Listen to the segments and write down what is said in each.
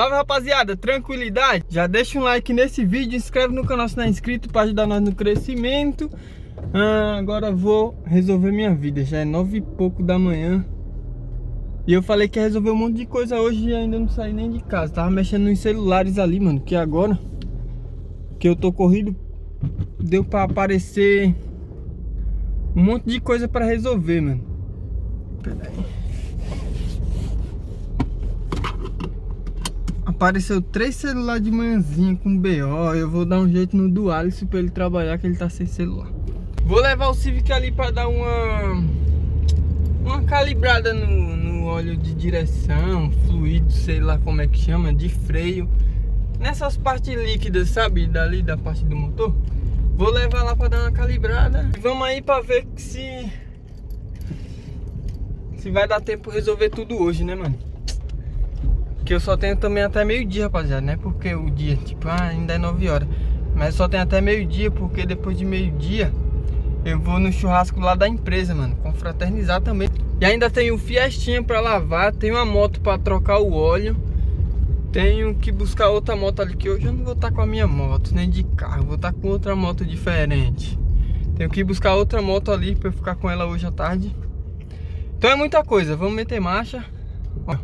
Salve, rapaziada, tranquilidade? Já deixa um like nesse vídeo, inscreve no canal se não é inscrito para ajudar nós no crescimento. Agora vou resolver minha vida, já é 9 e pouco da manhã. E eu falei que ia resolver um monte de coisa hoje e ainda não saí nem de casa. Tava mexendo nos celulares ali, mano, que agora que eu tô corrido, deu pra aparecer um monte de coisa pra resolver, mano. Pera aí. Apareceu 3 celulares de manhãzinha com BO. Eu vou dar um jeito no do Alisson pra ele trabalhar, que ele tá sem celular. Vou levar o Civic ali pra dar uma calibrada no óleo de direção, fluido, sei lá como é que chama, de freio. Nessas partes líquidas, sabe? Dali da parte do motor. Vou levar lá pra dar uma calibrada. Vamos aí pra ver se vai dar tempo de resolver tudo hoje, né, mano? Que eu só tenho também até meio-dia, rapaziada, né? Porque o dia, tipo, ainda é 9 horas. Mas só tenho até meio-dia, porque depois de meio-dia eu vou no churrasco lá da empresa, mano, confraternizar também. E ainda tenho o Fiestinha pra lavar, tenho uma moto pra trocar o óleo. Tenho que buscar outra moto ali, que hoje eu não vou estar com a minha moto, nem de carro, vou estar com outra moto diferente. Tenho que buscar outra moto ali pra eu ficar com ela hoje à tarde. Então é muita coisa, vamos meter marcha. Ó.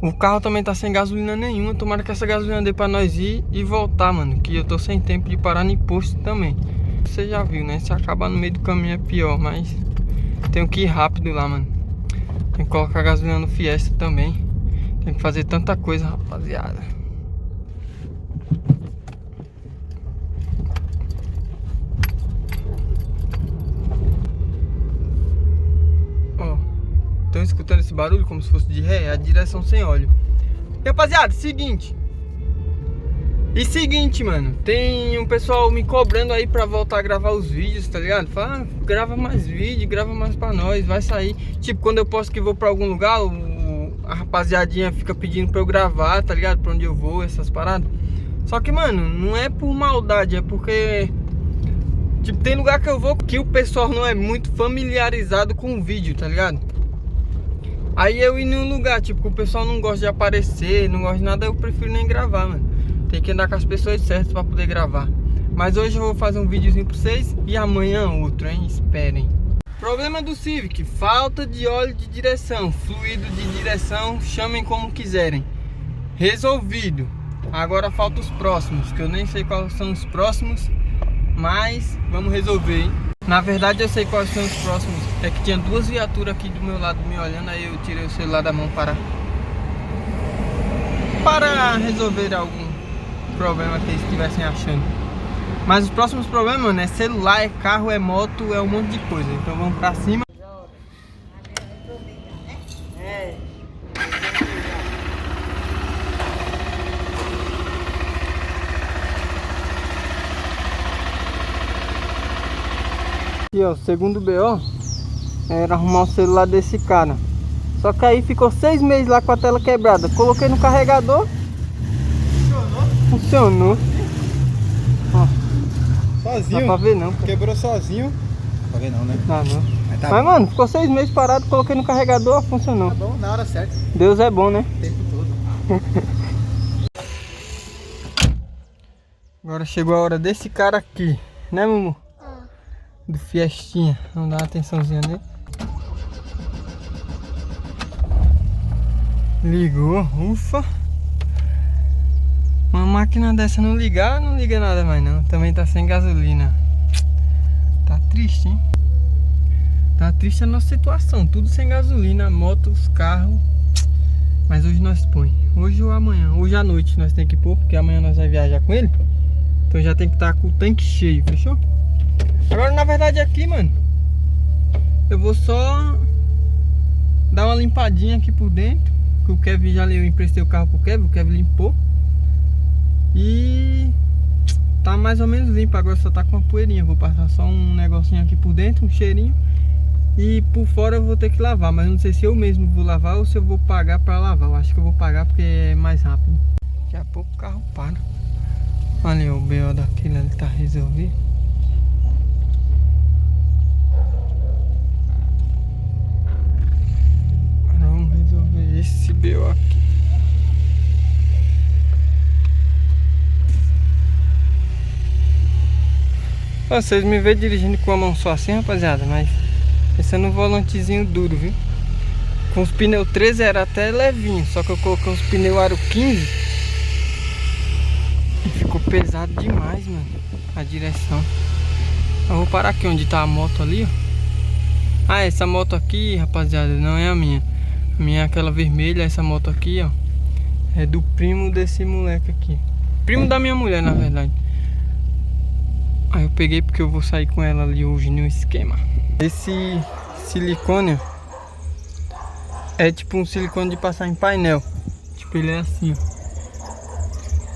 O carro também tá sem gasolina nenhuma. Tomara que essa gasolina dê pra nós ir e voltar, mano, que eu tô sem tempo de parar no posto também. Você já viu, né? Se acabar no meio do caminho é pior, mas tenho que ir rápido lá, mano. Tem que colocar gasolina no Fiesta também. Tem que fazer tanta coisa, rapaziada. Ó, estão escutando esse barulho como se fosse de ré? É a direção sem óleo. E, rapaziada, seguinte, mano, tem um pessoal me cobrando aí pra voltar a gravar os vídeos, tá ligado? Fala, grava mais vídeo, grava mais pra nós, vai sair. Tipo, quando eu posto que vou pra algum lugar, a rapaziadinha fica pedindo pra eu gravar, tá ligado? Pra onde eu vou, essas paradas. Só que, mano, não é por maldade, é porque, tipo, tem lugar que eu vou que o pessoal não é muito familiarizado com o vídeo, tá ligado? Aí eu ir num lugar, tipo, que o pessoal não gosta de aparecer, não gosta de nada, eu prefiro nem gravar, mano. Tem que andar com as pessoas certas pra poder gravar. Mas hoje eu vou fazer um videozinho pra vocês e amanhã outro, hein? Esperem. Problema do Civic, falta de óleo de direção, fluido de direção, chamem como quiserem. Resolvido. Agora falta os próximos, que eu nem sei quais são os próximos, mas vamos resolver, hein? Na verdade eu sei quais são os próximos. É que tinha 2 viaturas aqui do meu lado me olhando, aí eu tirei o celular da mão para resolver algum problema que eles estivessem achando. Mas os próximos problemas, mano, é celular, é carro, é moto, é um monte de coisa. Então vamos pra cima. Aqui, ó, o segundo BO era arrumar o celular desse cara. Só que aí ficou 6 meses lá com a tela quebrada. Coloquei no carregador. Funcionou. Ó. Sozinho? Dá pra ver não, pô. Quebrou sozinho. Dá pra ver não, né? Dá não. Mas, Mas mano, ficou 6 meses parado, coloquei no carregador, funcionou. Tá bom, na hora certa. Deus é bom, né? O tempo todo. Agora chegou a hora desse cara aqui, né, Mumu? Do Fiestinha. Vamos dar uma atençãozinha nele. Ligou, ufa. Uma máquina dessa não ligar, não liga nada mais não. Também tá sem gasolina. Tá triste, hein? Tá triste a nossa situação. Tudo sem gasolina, motos, carro. Mas hoje nós põe. Hoje ou amanhã. Hoje à noite nós tem que pôr, porque amanhã nós vamos viajar com ele. Então já tem que estar com o tanque cheio, fechou? Agora na verdade aqui, mano, eu vou só dar uma limpadinha aqui por dentro. Que o Kevin já eu emprestei o carro pro Kevin, o Kevin limpou. E tá mais ou menos limpo, agora só tá com uma poeirinha. Vou passar só um negocinho aqui por dentro, um cheirinho. E por fora eu vou ter que lavar, mas não sei se eu mesmo vou lavar ou se eu vou pagar pra lavar. Eu acho que eu vou pagar porque é mais rápido. Daqui a pouco o carro para. Olha o BO daquele ali, tá resolvido. Agora vamos resolver esse BO aqui. Vocês me veem dirigindo com a mão só assim, rapaziada, mas esse é no volantezinho duro, viu? Com os pneus 13 era até levinho, só que eu coloquei os pneus aro 15 e ficou pesado demais, mano, a direção. Eu vou parar aqui onde tá a moto ali, ó. Ah, essa moto aqui, rapaziada, não é a minha. A minha é aquela vermelha, essa moto aqui, ó, é do primo desse moleque aqui. Primo da minha mulher, na verdade. Aí eu peguei porque eu vou sair com ela ali hoje no esquema. Esse silicone é tipo um silicone de passar em painel. Tipo, ele é assim, ó.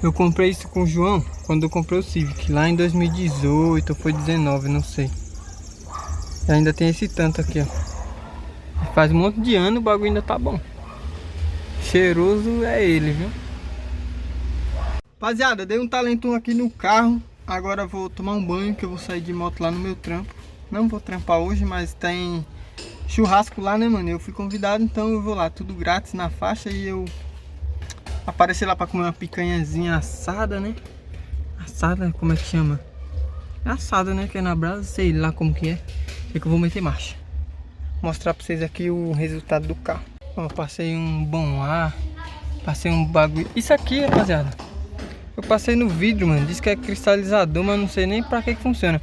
Eu comprei isso com o João quando eu comprei o Civic, lá em 2018 ou foi 19, não sei. E ainda tem esse tanto aqui, ó. Faz um monte de ano, o bagulho ainda tá bom. Cheiroso é ele, viu? Rapaziada, dei um talentum aqui no carro. Agora vou tomar um banho, que eu vou sair de moto lá no meu trampo. Não vou trampar hoje, mas tem churrasco lá, né, mano? Eu fui convidado, então eu vou lá, tudo grátis na faixa. E eu apareci lá pra comer uma picanhazinha assada, né? Assada, como é que chama? Assada, né? Que é na brasa, sei lá como que é. Sei que eu vou meter marcha. Vou mostrar pra vocês aqui o resultado do carro. Ó, eu passei um bom ar. Passei um bagulho. Isso aqui, rapaziada, eu passei no vidro, mano. Diz que é cristalizador, mas não sei nem pra que funciona.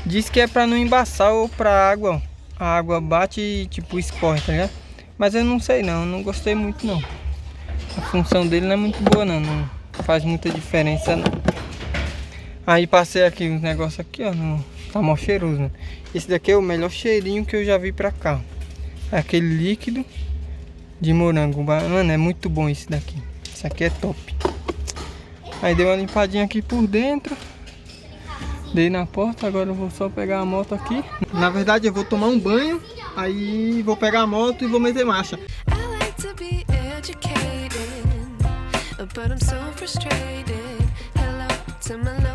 Diz que é pra não embaçar ou pra água, ó. A água bate e tipo escorre, tá ligado? Mas eu não sei não, não gostei muito não. A função dele não é muito boa não, não faz muita diferença não. Aí passei aqui uns negócios aqui, ó, tá mó cheiroso, né? Esse daqui é o melhor cheirinho que eu já vi pra cá. É aquele líquido de morango, mano, é muito bom esse daqui. Esse aqui é top. Aí dei uma limpadinha aqui por dentro. Dei na porta, agora eu vou só pegar a moto aqui. Na verdade eu vou tomar um banho, aí vou pegar a moto e vou meter marcha. But I'm so frustrated. Hello to my